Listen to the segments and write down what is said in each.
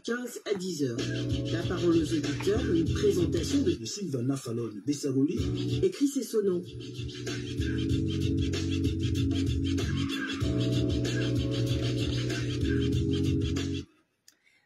9h15 à 10h. La parole aux auditeurs, une présentation de Sylvana Fallon Bessaroli et Chris Essonneau.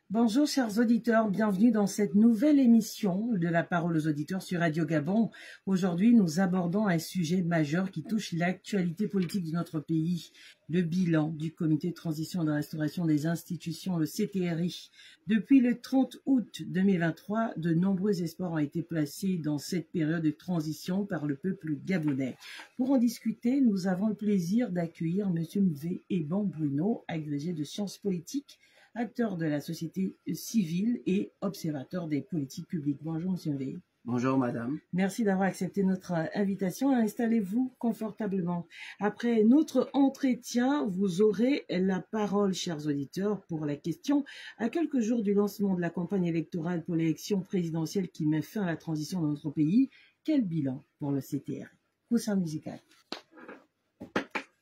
Bonjour chers auditeurs, bienvenue dans cette nouvelle émission de la parole aux auditeurs sur Radio Gabon. Aujourd'hui, nous abordons un sujet majeur qui touche l'actualité politique de notre pays, le bilan du Comité de transition et de restauration des institutions, le CTRI. Depuis le 30 août 2023, de nombreux espoirs ont été placés dans cette période de transition par le peuple gabonais. Pour en discuter, nous avons le plaisir d'accueillir M. Mvé Eban Bruno, agrégé de sciences politiques, acteur de la société civile et observateur des politiques publiques. Bonjour, M. Mvé. Bonjour, madame. Merci d'avoir accepté notre invitation. Installez-vous confortablement. Après notre entretien, vous aurez la parole, chers auditeurs, pour la question. À quelques jours du lancement de la campagne électorale pour l'élection présidentielle qui met fin à la transition dans notre pays, quel bilan pour le CTRI? Coussin musical.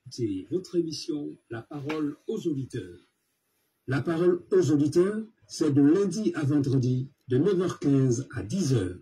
C'est votre émission, La parole aux auditeurs. La parole aux auditeurs, c'est de lundi à vendredi, de 9h15 à 10h.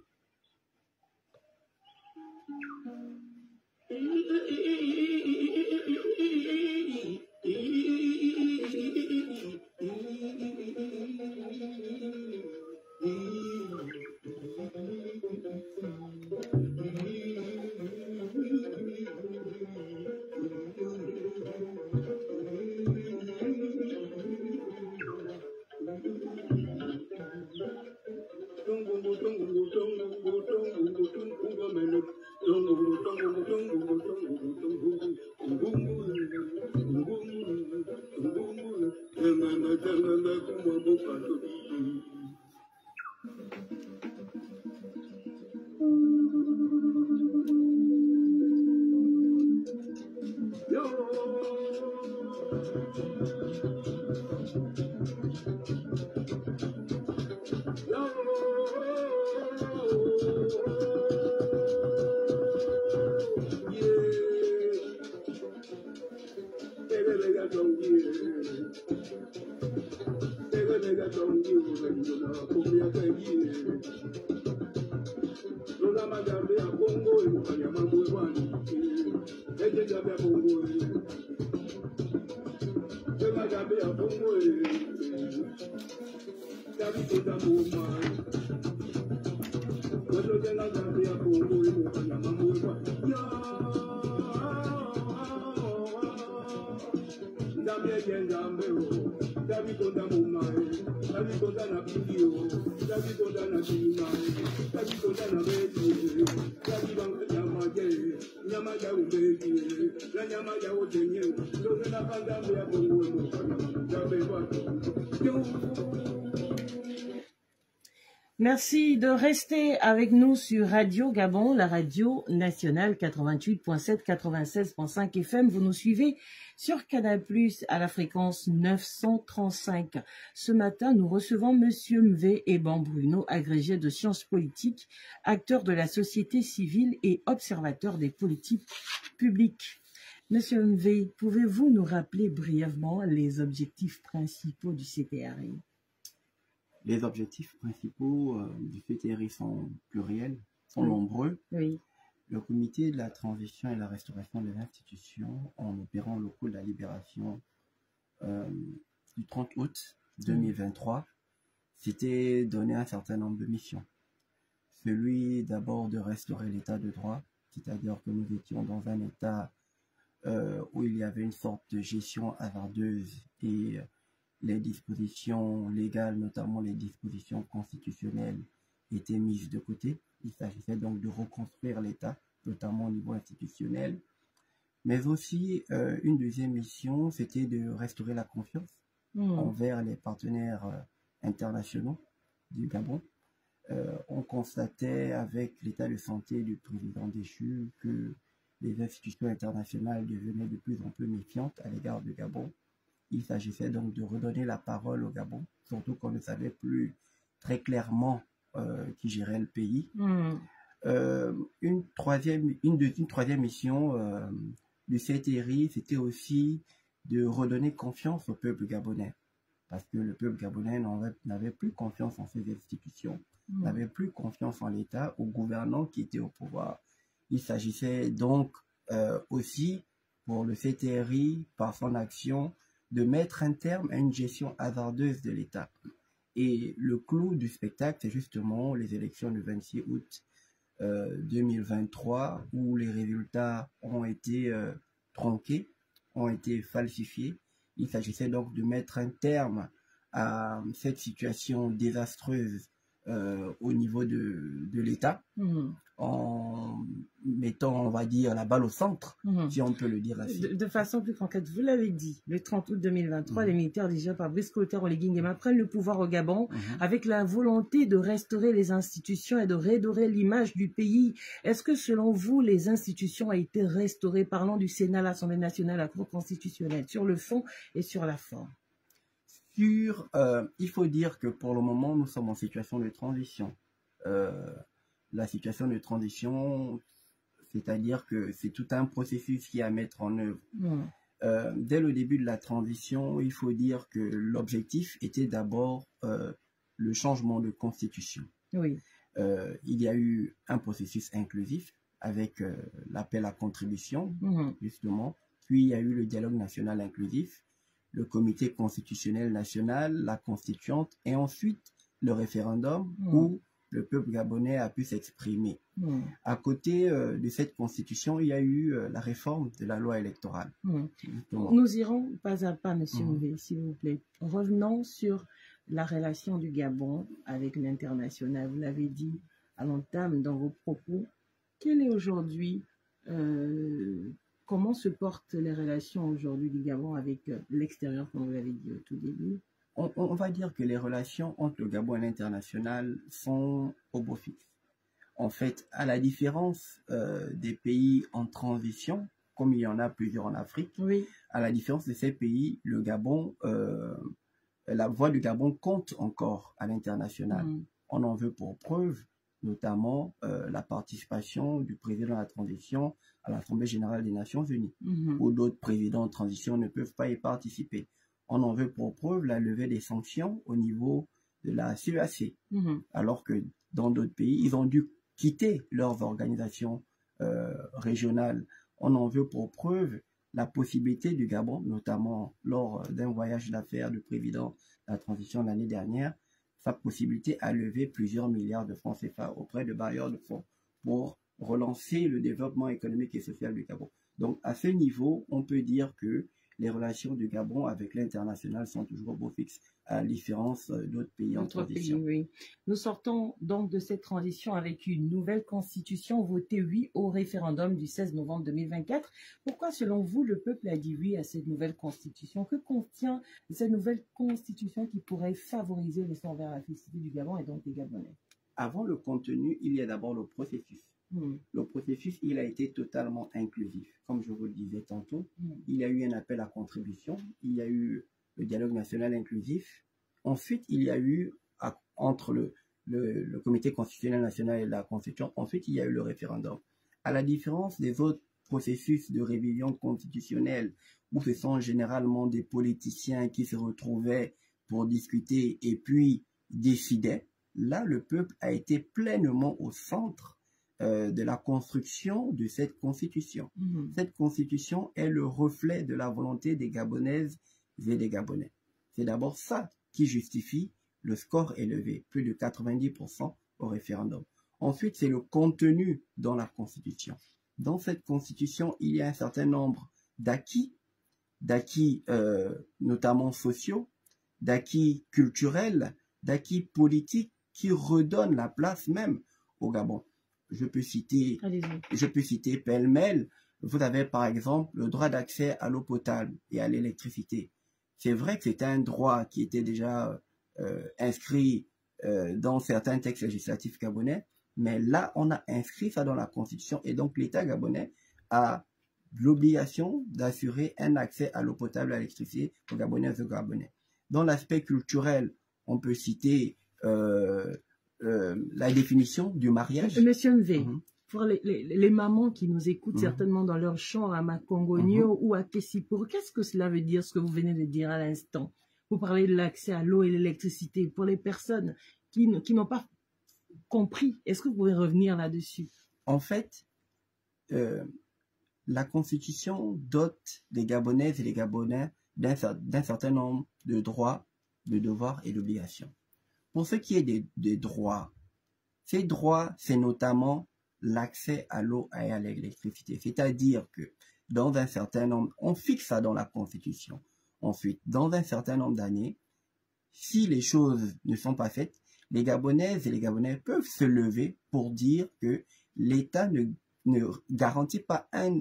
Merci de rester avec nous sur Radio Gabon, la radio nationale 88.7, 96.5 FM. Vous nous suivez sur Canal+, à la fréquence 935. Ce matin, nous recevons Monsieur Mvé Eban Bruno, agrégé de sciences politiques, acteur de la société civile et observateur des politiques publiques. Monsieur Mvé, pouvez-vous nous rappeler brièvement les objectifs principaux du CTRI? Les objectifs principaux du CTRI sont pluriels, sont nombreux. Oui. Le comité de la transition et la restauration des institutions, en opérant le coup de la libération du 30 août 2023, s'était donné un certain nombre de missions. Celui d'abord de restaurer l'état de droit, c'est-à-dire que nous étions dans un état où il y avait une sorte de gestion hasardeuse et les dispositions légales, notamment les dispositions constitutionnelles, étaient mises de côté. Il s'agissait donc de reconstruire l'État, notamment au niveau institutionnel. Mais aussi, une deuxième mission, c'était de restaurer la confiance envers les partenaires internationaux du Gabon. On constatait avec l'état de santé du président déchu que les institutions internationales devenaient de plus en plus méfiantes à l'égard du Gabon. Il s'agissait donc de redonner la parole au Gabon, surtout qu'on ne savait plus très clairement qui gérait le pays. Une troisième mission du CTRI, c'était aussi de redonner confiance au peuple gabonais. parce que le peuple gabonais n'avait plus confiance en ses institutions, n'avait plus confiance en l'État, aux gouvernants qui étaient au pouvoir. Il s'agissait donc aussi pour le CTRI, par son action, de mettre un terme à une gestion hasardeuse de l'État. Et le clou du spectacle, c'est justement les élections du 26 août 2023, où les résultats ont été tronqués, ont été falsifiés. Il s'agissait donc de mettre un terme à cette situation désastreuse au niveau de l'État, en mettant, on va dire, la balle au centre, si on peut le dire ainsi. De façon plus concrète, vous l'avez dit, le 30 août 2023, les militaires dirigés par Brice Clotaire Oligui Nguema prennent le pouvoir au Gabon avec la volonté de restaurer les institutions et de redorer l'image du pays. Est-ce que, selon vous, les institutions ont été restaurées, parlant du Sénat, l'Assemblée nationale, la Cour constitutionnelle, sur le fond et sur la forme? Il faut dire que pour le moment, nous sommes en situation de transition. La situation de transition, c'est-à-dire que c'est tout un processus qui est à mettre en œuvre. Dès le début de la transition, il faut dire que l'objectif était d'abord le changement de constitution. Oui. Il y a eu un processus inclusif avec l'appel à contribution, justement. Puis il y a eu le dialogue national inclusif, le comité constitutionnel national, la constituante, et ensuite le référendum où le peuple gabonais a pu s'exprimer. À côté de cette constitution, il y a eu la réforme de la loi électorale. Nous irons pas à pas, M. Mouvé, s'il vous plaît. Revenons sur la relation du Gabon avec l'international. Vous l'avez dit à l'entame dans vos propos. Quelle est aujourd'hui, comment se portent les relations aujourd'hui du Gabon avec l'extérieur, comme vous l'avez dit au tout début? On va dire que les relations entre le Gabon et l'international sont au beau fixe. En fait, à la différence des pays en transition, comme il y en a plusieurs en Afrique, à la différence de ces pays, le Gabon, la voix du Gabon compte encore à l'international. On en veut pour preuve, notamment la participation du président de la transition à l'Assemblée générale des Nations Unies, où d'autres présidents de transition ne peuvent pas y participer. On en veut pour preuve la levée des sanctions au niveau de la CEAC, alors que dans d'autres pays, ils ont dû quitter leurs organisations régionales. On en veut pour preuve la possibilité du Gabon, notamment lors d'un voyage d'affaires du président de la transition l'année dernière, sa possibilité à lever plusieurs milliards de francs CFA auprès de bailleurs de fonds pour relancer le développement économique et social du Gabon. Donc à ce niveau, on peut dire que les relations du Gabon avec l'international sont toujours au beau fixe, à la différence d'autres pays en transition. Oui. Nous sortons donc de cette transition avec une nouvelle constitution votée oui au référendum du 16 novembre 2024. Pourquoi, selon vous, le peuple a dit oui à cette nouvelle constitution? Que contient cette nouvelle constitution qui pourrait favoriser l'essor vers la félicité du Gabon et donc des Gabonais? Avant le contenu, il y a d'abord le processus. Le processus, il a été totalement inclusif. Comme je vous le disais tantôt, il y a eu un appel à contribution, il y a eu le dialogue national inclusif. Ensuite, il y a eu, entre le comité constitutionnel national et la constitution, ensuite, il y a eu le référendum. À la différence des autres processus de révision constitutionnelle, où ce sont généralement des politiciens qui se retrouvaient pour discuter et puis décidaient, là, le peuple a été pleinement au centre de la construction de cette constitution. Cette constitution est le reflet de la volonté des Gabonaises et des Gabonais. C'est d'abord ça qui justifie le score élevé, plus de 90% au référendum. Ensuite, c'est le contenu dans la constitution. Dans cette constitution, il y a un certain nombre d'acquis notamment sociaux, d'acquis culturels, d'acquis politiques qui redonnent la place même au Gabon. Je peux citer pêle-mêle. Vous avez par exemple le droit d'accès à l'eau potable et à l'électricité. C'est vrai que c'était un droit qui était déjà inscrit dans certains textes législatifs gabonais, mais là, on a inscrit ça dans la Constitution et donc l'État gabonais a l'obligation d'assurer un accès à l'eau potable et à l'électricité aux Gabonaises et aux Gabonais. Dans l'aspect culturel, on peut citer la définition du mariage. Monsieur Mvé, pour les mamans qui nous écoutent certainement dans leur champ à Makongonio ou à Tessipour, qu'est-ce que cela veut dire, ce que vous venez de dire à l'instant? Vous parlez de l'accès à l'eau et l'électricité pour les personnes qui n'ont pas compris. Est-ce que vous pouvez revenir là-dessus? En fait, la Constitution dote les Gabonaises et les Gabonais d'un certain nombre de droits, de devoirs et d'obligations. Pour ce qui est des droits, ces droits, c'est notamment l'accès à l'eau et à l'électricité. C'est-à-dire que dans un certain nombre, on fixe ça dans la Constitution. Ensuite, dans un certain nombre d'années, si les choses ne sont pas faites, les Gabonaises et les Gabonais peuvent se lever pour dire que l'État ne garantit pas un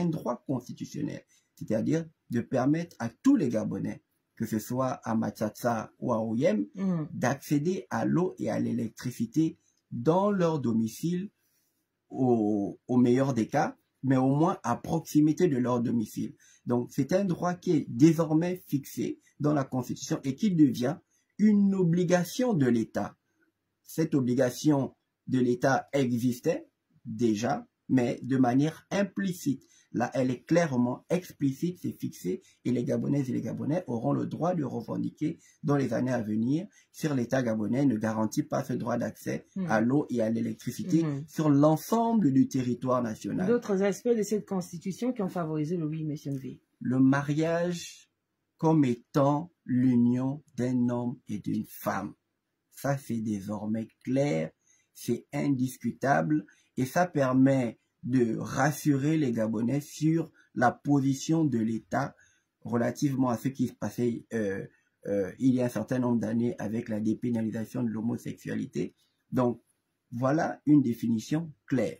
droit constitutionnel, c'est-à-dire de permettre à tous les Gabonais, que ce soit à Matsatsa ou à Oyem, d'accéder à l'eau et à l'électricité dans leur domicile, au meilleur des cas, mais au moins à proximité de leur domicile. Donc c'est un droit qui est désormais fixé dans la Constitution et qui devient une obligation de l'État. Cette obligation de l'État existait déjà, mais de manière implicite. Là, elle est clairement explicite, c'est fixé, et les Gabonaises et les Gabonais auront le droit de revendiquer dans les années à venir si l'État gabonais ne garantit pas ce droit d'accès à l'eau et à l'électricité sur l'ensemble du territoire national. D'autres aspects de cette constitution qui ont favorisé le oui, M. V. Le mariage comme étant l'union d'un homme et d'une femme. Ça, c'est désormais clair, c'est indiscutable, et ça permet de rassurer les Gabonais sur la position de l'État relativement à ce qui se passait il y a un certain nombre d'années avec la dépénalisation de l'homosexualité. Donc, voilà une définition claire.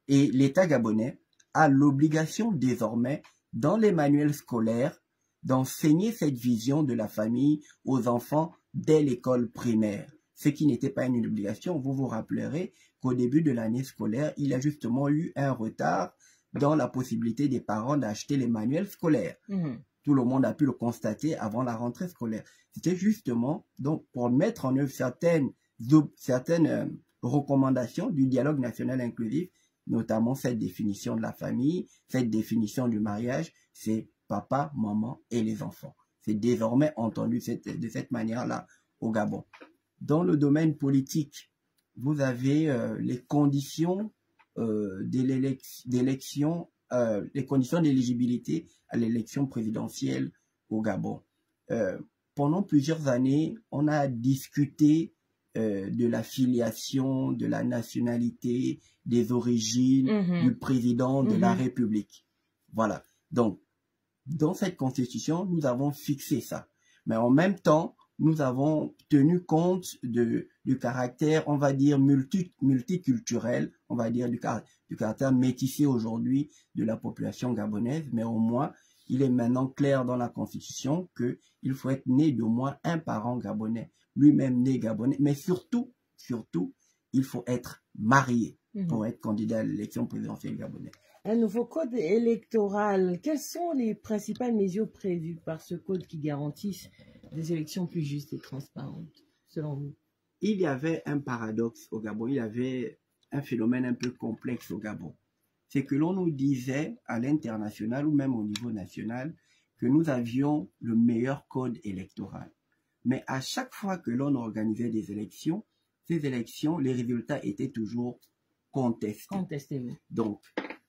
Et l'État gabonais a l'obligation désormais, dans les manuels scolaires, d'enseigner cette vision de la famille aux enfants dès l'école primaire. Ce qui n'était pas une obligation. Vous vous rappellerez qu'au début de l'année scolaire, il y a justement eu un retard dans la possibilité des parents d'acheter les manuels scolaires. Tout le monde a pu le constater avant la rentrée scolaire. C'était justement donc pour mettre en œuvre certaines recommandations du dialogue national inclusif, notamment cette définition de la famille, cette définition du mariage, c'est papa, maman et les enfants. C'est désormais entendu de cette manière-là au Gabon. Dans le domaine politique, vous avez les conditions d'élection, les conditions d'éligibilité à l'élection présidentielle au Gabon. Pendant plusieurs années, on a discuté de la filiation, de la nationalité, des origines du président de la République. Voilà. Donc, dans cette constitution, nous avons fixé ça. Mais en même temps, nous avons tenu compte du caractère, on va dire, multiculturel, on va dire du caractère métissé aujourd'hui de la population gabonaise, mais au moins, il est maintenant clair dans la Constitution qu'il faut être né d'au moins un parent gabonais, lui-même né gabonais, mais surtout, il faut être marié pour être candidat à l'élection présidentielle gabonaise. Un nouveau code électoral, quelles sont les principales mesures prévues par ce code qui garantissent des élections plus justes et transparentes, selon vous? Il y avait un paradoxe au Gabon, il y avait un phénomène un peu complexe au Gabon. C'est que l'on nous disait à l'international ou même au niveau national que nous avions le meilleur code électoral. Mais à chaque fois que l'on organisait des élections, ces élections, les résultats étaient toujours contestés. Donc,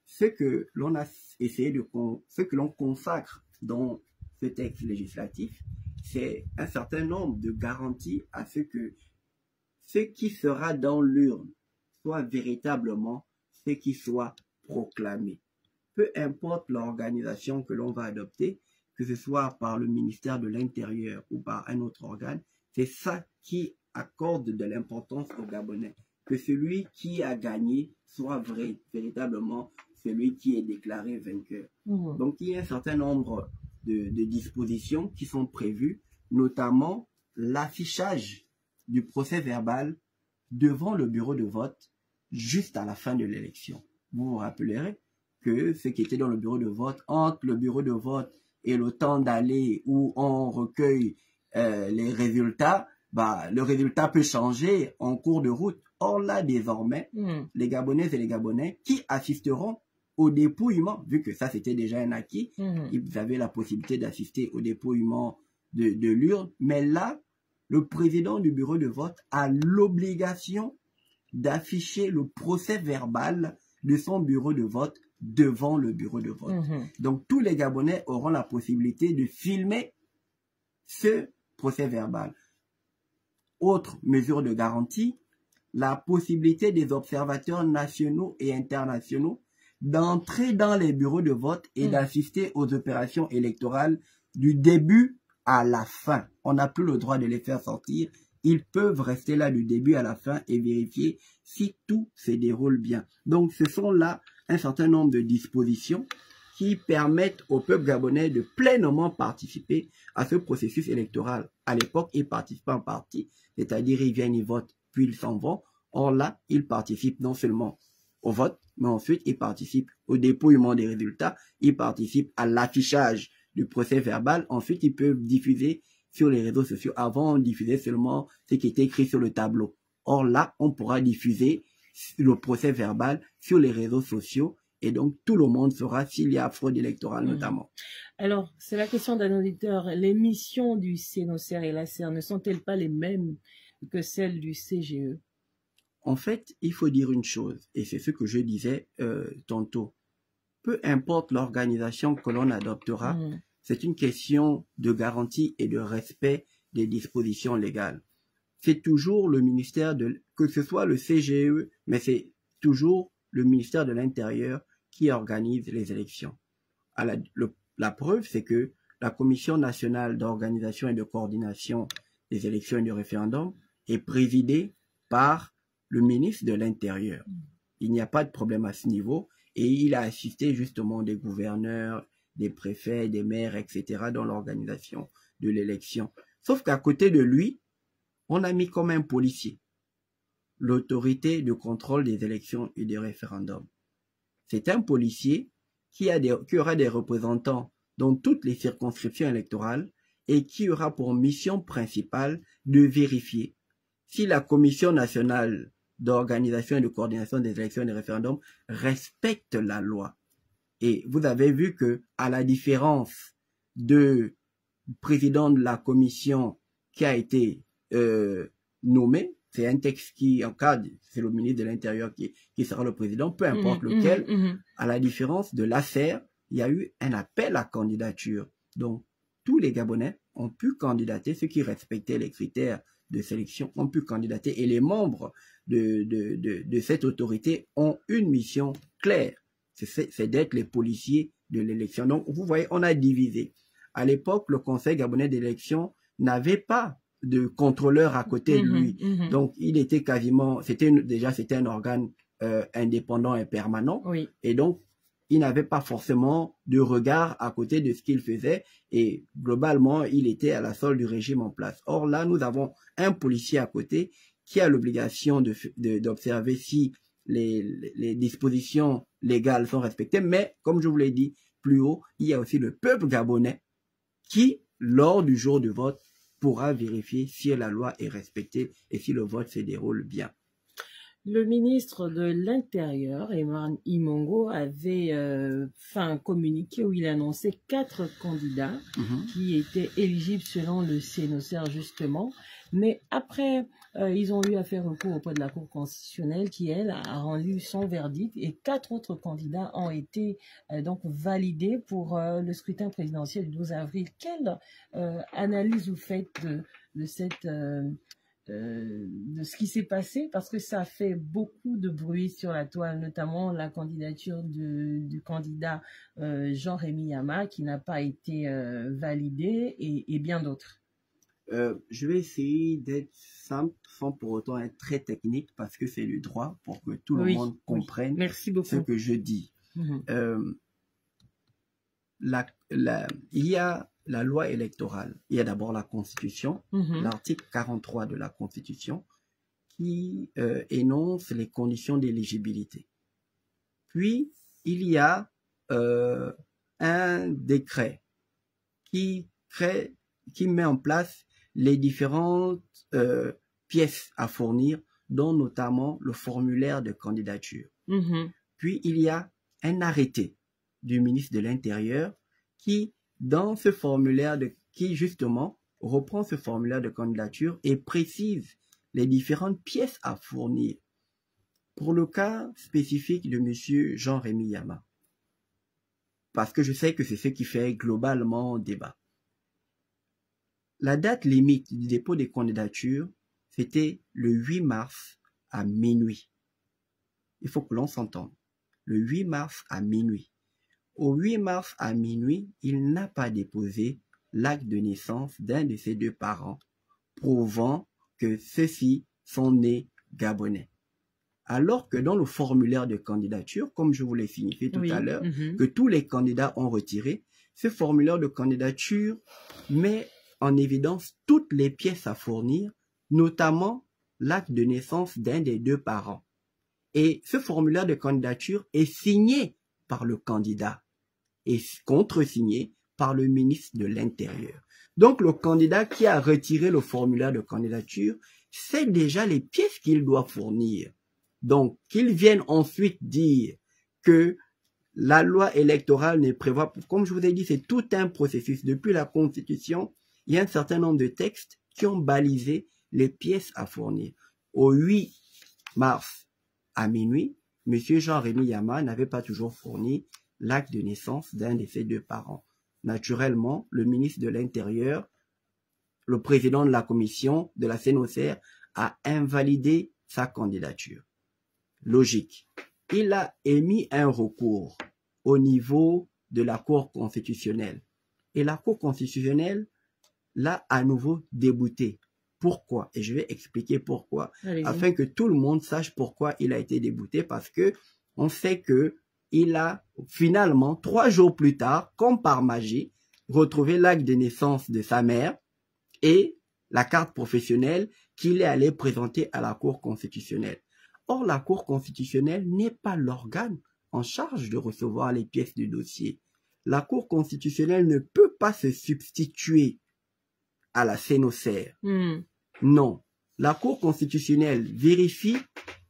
ce que l'on a essayé ce que l'on consacre dans ce texte législatif, c'est un certain nombre de garanties à ce que ce qui sera dans l'urne soit véritablement ce qui soit proclamé. Peu importe l'organisation que l'on va adopter, que ce soit par le ministère de l'Intérieur ou par un autre organe, c'est ça qui accorde de l'importance aux Gabonais. Que celui qui a gagné soit véritablement celui qui est déclaré vainqueur. Donc, il y a un certain nombre de dispositions qui sont prévues, notamment l'affichage du procès verbal devant le bureau de vote juste à la fin de l'élection. Vous vous rappellerez que ce qui était dans le bureau de vote, entre le bureau de vote et le temps d'aller où on recueille les résultats, le résultat peut changer en cours de route. Or là, désormais, les Gabonaises et les Gabonais qui assisteront au dépouillement, vu que ça c'était déjà un acquis, ils avaient la possibilité d'assister au dépouillement de l'urne, mais là, le président du bureau de vote a l'obligation d'afficher le procès verbal de son bureau de vote devant le bureau de vote. Donc, tous les Gabonais auront la possibilité de filmer ce procès verbal. Autre mesure de garantie, la possibilité des observateurs nationaux et internationaux d'entrer dans les bureaux de vote et d'assister aux opérations électorales du début à la fin. On n'a plus le droit de les faire sortir. Ils peuvent rester là du début à la fin et vérifier si tout se déroule bien. Donc, ce sont là un certain nombre de dispositions qui permettent au peuple gabonais de pleinement participer à ce processus électoral. À l'époque, ils participaient en partie, c'est-à-dire ils viennent, ils votent, puis ils s'en vont. Or là, ils participent non seulement au vote, mais ensuite ils participent au dépouillement des résultats, ils participent à l'affichage du procès verbal. Ensuite, ils peuvent diffuser sur les réseaux sociaux. Avant, on diffusait seulement ce qui était écrit sur le tableau. Or là, on pourra diffuser le procès verbal sur les réseaux sociaux et donc tout le monde saura s'il y a fraude électorale notamment. Alors, c'est la question d'un auditeur. Les missions du CNOSER et la CER ne sont-elles pas les mêmes que celles du CGE? En fait, il faut dire une chose, et c'est ce que je disais tantôt. Peu importe l'organisation que l'on adoptera, c'est une question de garantie et de respect des dispositions légales. C'est toujours le ministère que ce soit le CGE, mais c'est toujours le ministère de l'Intérieur qui organise les élections. La preuve, c'est que la Commission nationale d'organisation et de coordination des élections et du référendum est présidée par le ministre de l'Intérieur. Il n'y a pas de problème à ce niveau et il a assisté justement des gouverneurs, des préfets, des maires, etc. dans l'organisation de l'élection. Sauf qu'à côté de lui, on a mis comme un policier l'autorité de contrôle des élections et des référendums. C'est un policier qui aura des représentants dans toutes les circonscriptions électorales et qui aura pour mission principale de vérifier si la Commission nationale d'organisation et de coordination des élections et des référendums respecte la loi. Et vous avez vu que, à la différence du président de la commission qui a été nommé, c'est un texte qui encadre, c'est le ministre de l'Intérieur qui sera le président, peu importe lequel, à la différence de l'ACER, il y a eu un appel à candidature. Donc, tous les Gabonais ont pu candidater, ceux qui respectaient les critères de sélection ont pu candidater et les membres de cette autorité ont une mission claire, c'est d'être les policiers de l'élection. Donc, vous voyez, on a divisé. À l'époque, le Conseil gabonais d'élection n'avait pas de contrôleur à côté de lui. Donc, il était quasiment, c'était un organe indépendant et permanent. Oui. Et donc, il n'avait pas forcément de regard à côté de ce qu'il faisait et globalement, il était à la solde du régime en place. Or là, nous avons un policier à côté qui a l'obligation d'observer si les dispositions légales sont respectées. Mais, comme je vous l'ai dit plus haut, il y a aussi le peuple gabonais qui, lors du jour du vote, pourra vérifier si la loi est respectée et si le vote se déroule bien. Le ministre de l'Intérieur, Eman Imongo, avait fait un communiqué où il annonçait 4 candidats qui étaient éligibles selon le CNOSER justement. Mais après, ils ont eu à faire recours auprès de la Cour constitutionnelle qui, elle, a rendu son verdict et 4 autres candidats ont été donc validés pour le scrutin présidentiel du 12 avril. Quelle analyse vous faites de cette... de ce qui s'est passé, parce que ça fait beaucoup de bruit sur la toile, notamment la candidature du candidat Jean-Rémy Yama qui n'a pas été validé et bien d'autres. Je vais essayer d'être simple sans pour autant être très technique parce que c'est le droit pour que tout le monde comprenne Merci beaucoup. Ce que je dis. Il y a la loi électorale, il y a d'abord la Constitution, l'article 43 de la Constitution, qui énonce les conditions d'éligibilité. Puis, il y a un décret qui met en place les différentes pièces à fournir, dont notamment le formulaire de candidature. Puis, il y a un arrêté du ministre de l'Intérieur qui, dans ce formulaire qui justement reprend ce formulaire de candidature et précise les différentes pièces à fournir. Pour le cas spécifique de M. Jean-Rémy Yama, parce que je sais que c'est ce qui fait globalement débat. La date limite du dépôt des candidatures, c'était le 8 mars à minuit. Il faut que l'on s'entende. Le 8 mars à minuit. Au 8 mars à minuit, il n'a pas déposé l'acte de naissance d'un de ses deux parents, prouvant que ceux-ci sont nés gabonais. Alors que dans le formulaire de candidature, comme je vous l'ai signifié tout à l'heure, que tous les candidats ont retiré, ce formulaire de candidature met en évidence toutes les pièces à fournir, notamment l'acte de naissance d'un des deux parents. Et ce formulaire de candidature est signé par le candidat et contresigné par le ministre de l'Intérieur. Donc le candidat qui a retiré le formulaire de candidature sait déjà les pièces qu'il doit fournir. Donc, qu'ils viennent ensuite dire que la loi électorale ne prévoit, comme je vous ai dit, c'est tout un processus. Depuis la Constitution, il y a un certain nombre de textes qui ont balisé les pièces à fournir. Au 8 mars à minuit, M. Jean-Rémy Yama n'avait pas toujours fourni l'acte de naissance d'un de ses deux parents. Naturellement, le ministre de l'Intérieur, le président de la commission de la CNOSER, a invalidé sa candidature. Logique. Il a émis un recours au niveau de la Cour constitutionnelle. Et la Cour constitutionnelle l'a à nouveau débouté. Pourquoi? Et je vais expliquer pourquoi. Afin que tout le monde sache pourquoi il a été débouté. Parce que on sait que il a finalement, 3 jours plus tard, comme par magie, retrouvé l'acte de naissance de sa mère et la carte professionnelle qu'il est allé présenter à la Cour constitutionnelle. Or, la Cour constitutionnelle n'est pas l'organe en charge de recevoir les pièces du dossier. La Cour constitutionnelle ne peut pas se substituer à la CNOSER. Non. La Cour constitutionnelle vérifie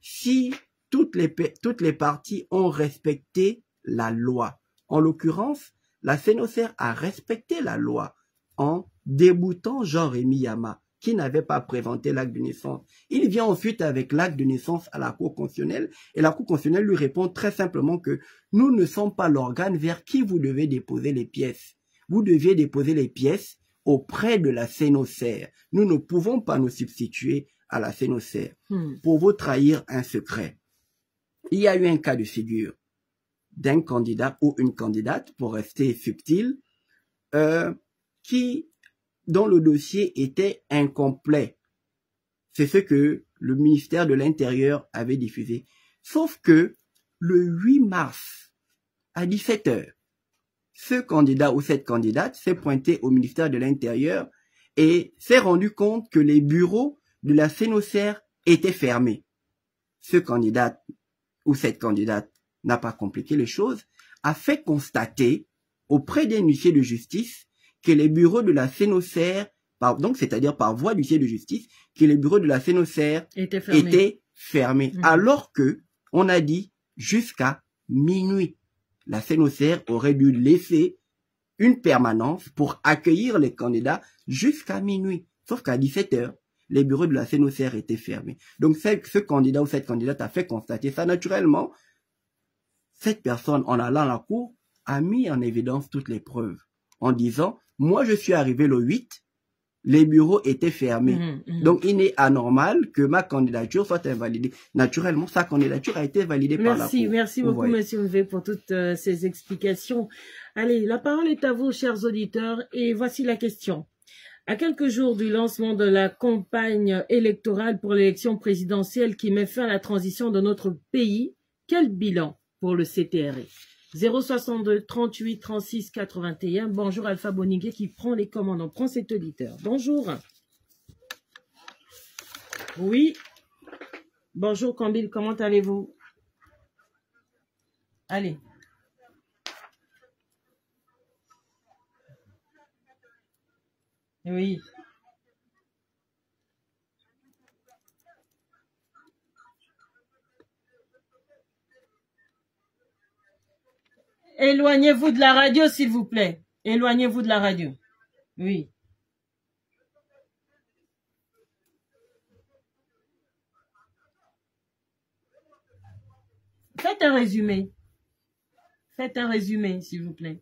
si toutes les parties ont respecté la loi. En l'occurrence, la CNOSER a respecté la loi en déboutant Jean-Rémy Yama, qui n'avait pas présenté l'acte de naissance. Il vient ensuite avec l'acte de naissance à la Cour constitutionnelle et la Cour constitutionnelle lui répond très simplement que nous ne sommes pas l'organe vers qui vous devez déposer les pièces. Vous deviez déposer les pièces auprès de la CNOSER. Nous ne pouvons pas nous substituer à la CNOSER pour vous trahir un secret. Il y a eu un cas de figure d'un candidat ou une candidate, pour rester subtil, dont le dossier était incomplet. C'est ce que le ministère de l'Intérieur avait diffusé. Sauf que le 8 mars, à 17 h, ce candidat ou cette candidate s'est pointé au ministère de l'Intérieur et s'est rendu compte que les bureaux de la CNOSER étaient fermés. Ce candidat ou cette candidate n'a pas compliqué les choses, a fait constater auprès d'un huissier de justice que les bureaux de la CNOSER, donc c'est-à-dire par voie d'huissier de justice, que les bureaux de la CNOSER étaient fermés. Alors que on a dit jusqu'à minuit. La CNOSER aurait dû laisser une permanence pour accueillir les candidats jusqu'à minuit. Sauf qu'à 17 h, les bureaux de la CNOSER étaient fermés. Donc ce candidat ou cette candidate a fait constater ça naturellement. Cette personne, en allant à la cour, a mis en évidence toutes les preuves en disant « Moi, je suis arrivé le 8, les bureaux étaient fermés. Donc, il est anormal que ma candidature soit invalidée. » Naturellement, sa candidature a été validée par la cour. Merci beaucoup, Monsieur Mvé, pour toutes ces explications. Allez, la parole est à vous, chers auditeurs, et voici la question. À quelques jours du lancement de la campagne électorale pour l'élection présidentielle qui met fin à la transition de notre pays, quel bilan pour le CTRI? 062 38 36 81. Bonjour Alpha Bonigué qui prend les commandes. On prend cet auditeur. Bonjour. Oui. Bonjour Kambil, comment allez-vous? Allez. Oui. Éloignez-vous de la radio, s'il vous plaît. Éloignez-vous de la radio. Oui. Faites un résumé. Faites un résumé, s'il vous plaît.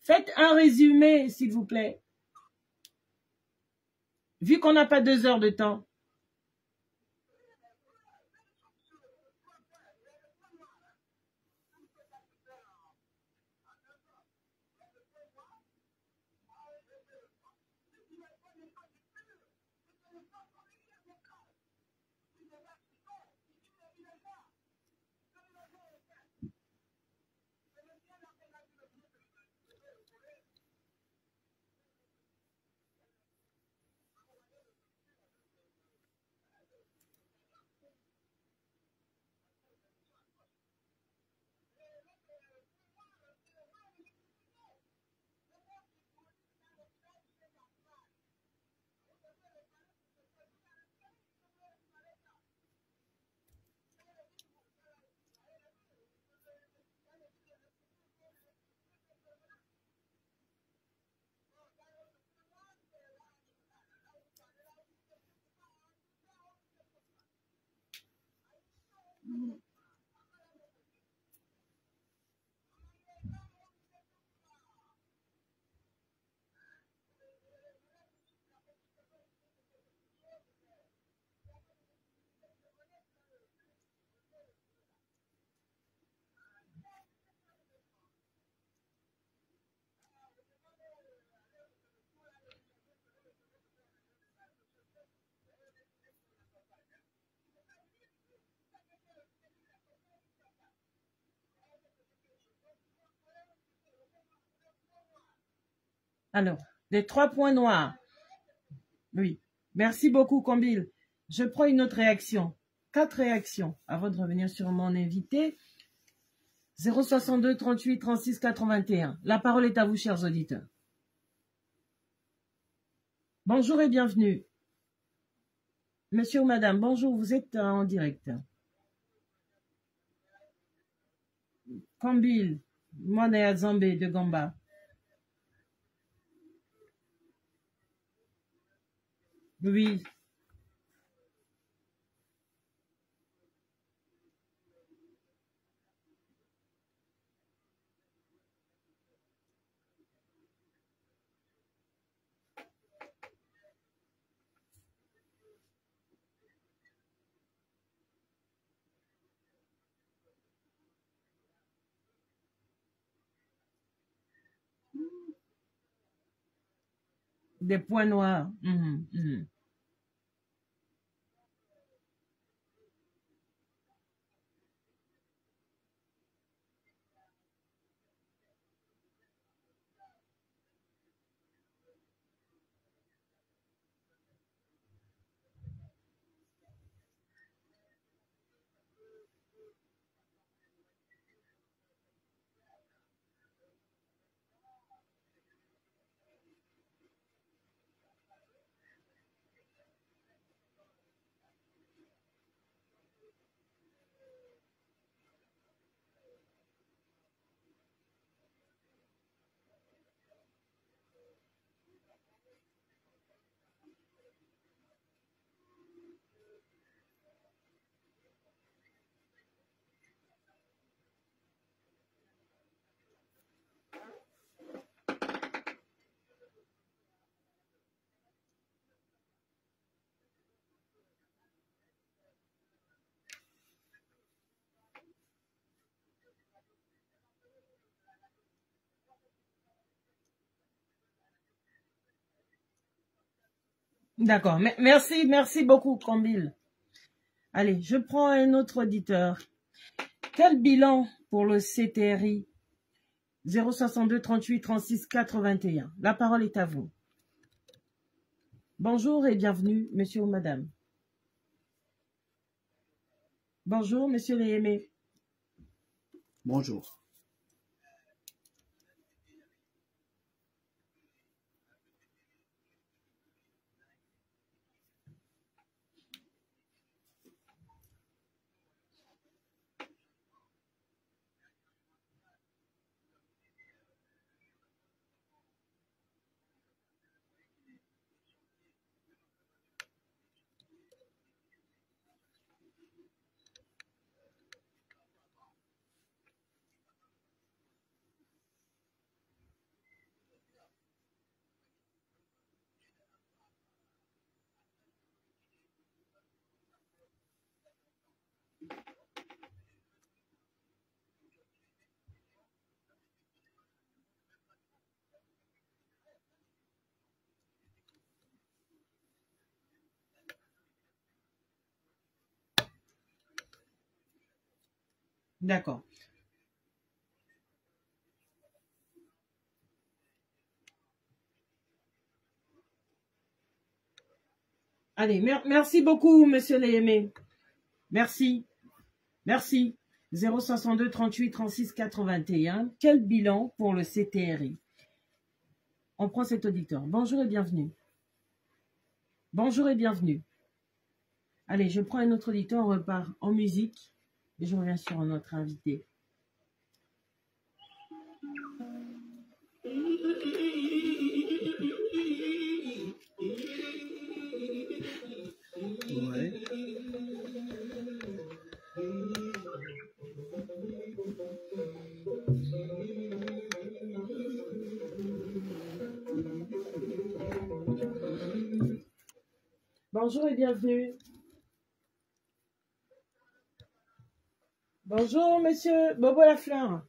Faites un résumé, s'il vous plaît. Vu qu'on n'a pas 2 heures de temps. Alors, les 3 points noirs. Oui. Merci beaucoup, Combil. Je prends une autre réaction. 4 réactions avant de revenir sur mon invité. 062 38 36 81. La parole est à vous, chers auditeurs. Bonjour et bienvenue. Monsieur ou madame, bonjour, vous êtes en direct. Combil, Moné Zambé de Gamba. Oui. Des points noirs. D'accord. Merci beaucoup, Combil. Allez, je prends un autre auditeur. Quel bilan pour le CTRI 062 38 36 81? La parole est à vous. Bonjour et bienvenue, monsieur ou madame. Bonjour, monsieur Léhémé. Bonjour. D'accord. Allez, merci beaucoup, monsieur Léhémé. Merci. Merci. 062 38 36 81. Quel bilan pour le CTRI? On prend cet auditeur. Bonjour et bienvenue. Bonjour et bienvenue. Allez, je prends un autre auditeur, on repart en musique et je reviens sur notre invité. Ouais. Bonjour et bienvenue. Bonjour, monsieur Bobo Lafleur.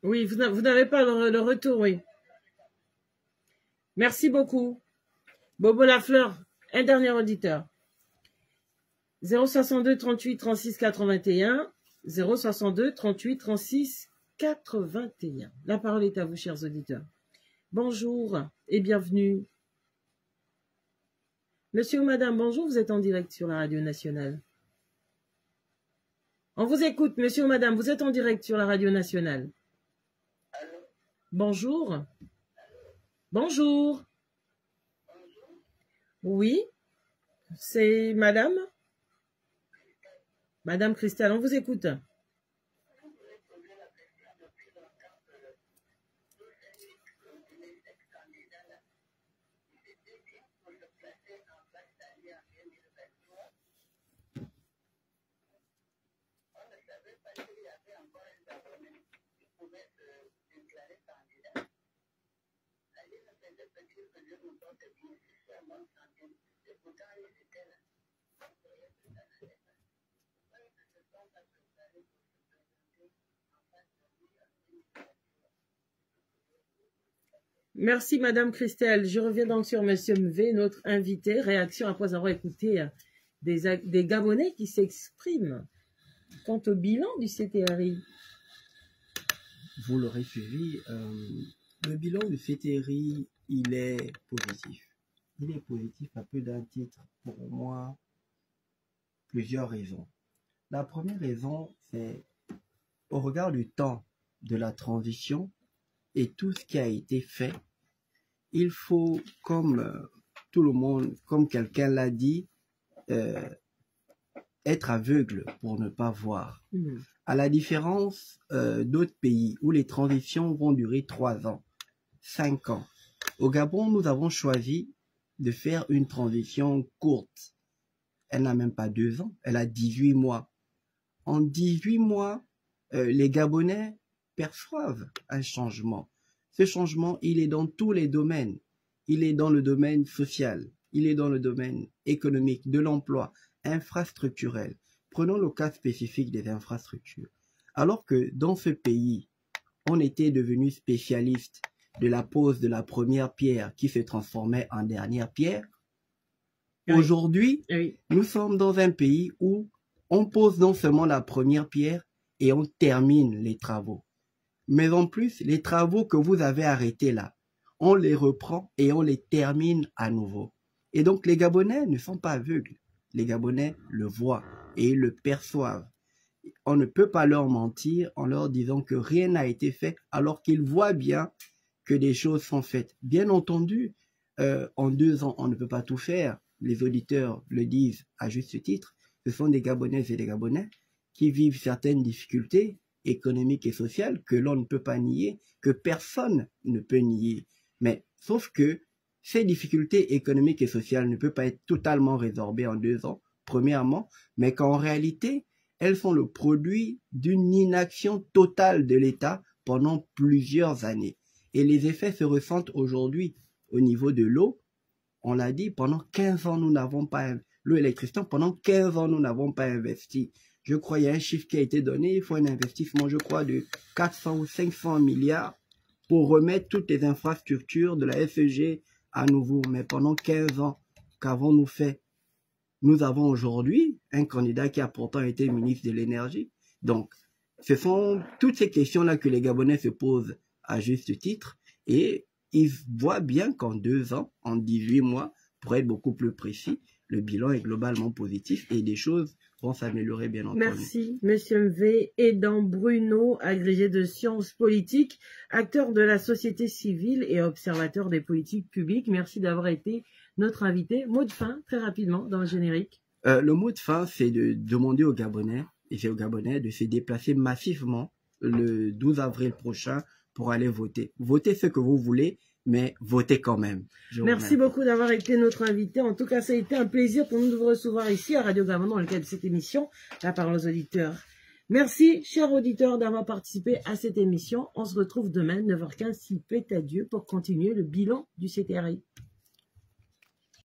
Oui, vous n'avez pas le retour, oui. Merci beaucoup. Bobo Lafleur, un dernier auditeur. 062 38 36 81. 062 38 36 81. La parole est à vous, chers auditeurs. Bonjour et bienvenue. Monsieur ou madame, bonjour, vous êtes en direct sur la radio nationale. On vous écoute, monsieur ou madame, vous êtes en direct sur la radio nationale. Bonjour. Bonjour. Oui, c'est madame? Madame Christelle, on vous écoute. Merci, Madame Christelle. Je reviens donc sur Monsieur V, notre invité. Réaction après avoir écouté des Gabonais qui s'expriment quant au bilan du CTRI. Vous l'aurez suivi, le bilan du CTRI, il est positif. Il est positif à peu d'un titre, pour moi, plusieurs raisons. La première raison, c'est au regard du temps de la transition et tout ce qui a été fait, il faut, comme tout le monde, comme quelqu'un l'a dit, être aveugle pour ne pas voir. À la différence d'autres pays où les transitions vont durer 3 ans, 5 ans. Au Gabon, nous avons choisi de faire une transition courte. Elle n'a même pas 2 ans, elle a 18 mois. En 18 mois, les Gabonais perçoivent un changement. Ce changement, il est dans tous les domaines. Il est dans le domaine social, il est dans le domaine économique, de l'emploi, infrastructurel. Prenons le cas spécifique des infrastructures. Alors que dans ce pays, on était devenu spécialiste de la pose de la première pierre qui se transformait en dernière pierre. Oui. Aujourd'hui, Oui. nous sommes dans un pays où on pose non seulement la première pierre et on termine les travaux, mais en plus, les travaux que vous avez arrêtés là, on les reprend et on les termine à nouveau. Et donc, les Gabonais ne sont pas aveugles. Les Gabonais le voient et ils le perçoivent. On ne peut pas leur mentir en leur disant que rien n'a été fait alors qu'ils voient bien que des choses sont faites. Bien entendu, en 2 ans, on ne peut pas tout faire. Les auditeurs le disent à juste titre. Ce sont des Gabonaises et des Gabonais qui vivent certaines difficultés économiques et sociales que l'on ne peut pas nier, que personne ne peut nier. Mais sauf que ces difficultés économiques et sociales ne peuvent pas être totalement résorbées en 2 ans, premièrement, mais qu'en réalité, elles sont le produit d'une inaction totale de l'État pendant plusieurs années. Et les effets se ressentent aujourd'hui au niveau de l'eau. On l'a dit, pendant 15 ans, nous n'avons pas... L'eau et l'électricité, pendant 15 ans, nous n'avons pas investi. Je crois qu'il y a un chiffre qui a été donné, il faut un investissement, je crois, de 400 ou 500 milliards pour remettre toutes les infrastructures de la FEG à nouveau. Mais pendant 15 ans, qu'avons-nous fait? Nous avons aujourd'hui un candidat qui a pourtant été ministre de l'énergie. Donc, ce sont toutes ces questions-là que les Gabonais se posent à juste titre. Et ils voient bien qu'en 2 ans, en 18 mois, pour être beaucoup plus précis, le bilan est globalement positif et des choses vont s'améliorer bien entendu. Merci, Monsieur MV. Aidant Bruno, agrégé de sciences politiques, acteur de la société civile et observateur des politiques publiques. Merci d'avoir été notre invité. Mot de fin, très rapidement, dans le générique. Le mot de fin, c'est de demander aux Gabonais, et aux Gabonais de se déplacer massivement le 12 avril prochain pour aller voter. Votez ce que vous voulez, mais votez quand même. Merci beaucoup d'avoir été notre invité. En tout cas, ça a été un plaisir pour nous de vous recevoir ici à Radio Gabon dans le cadre de cette émission, La Parole aux auditeurs. Merci, chers auditeurs, d'avoir participé à cette émission. On se retrouve demain, 9h15, si plaît à Dieu, pour continuer le bilan du CTRI.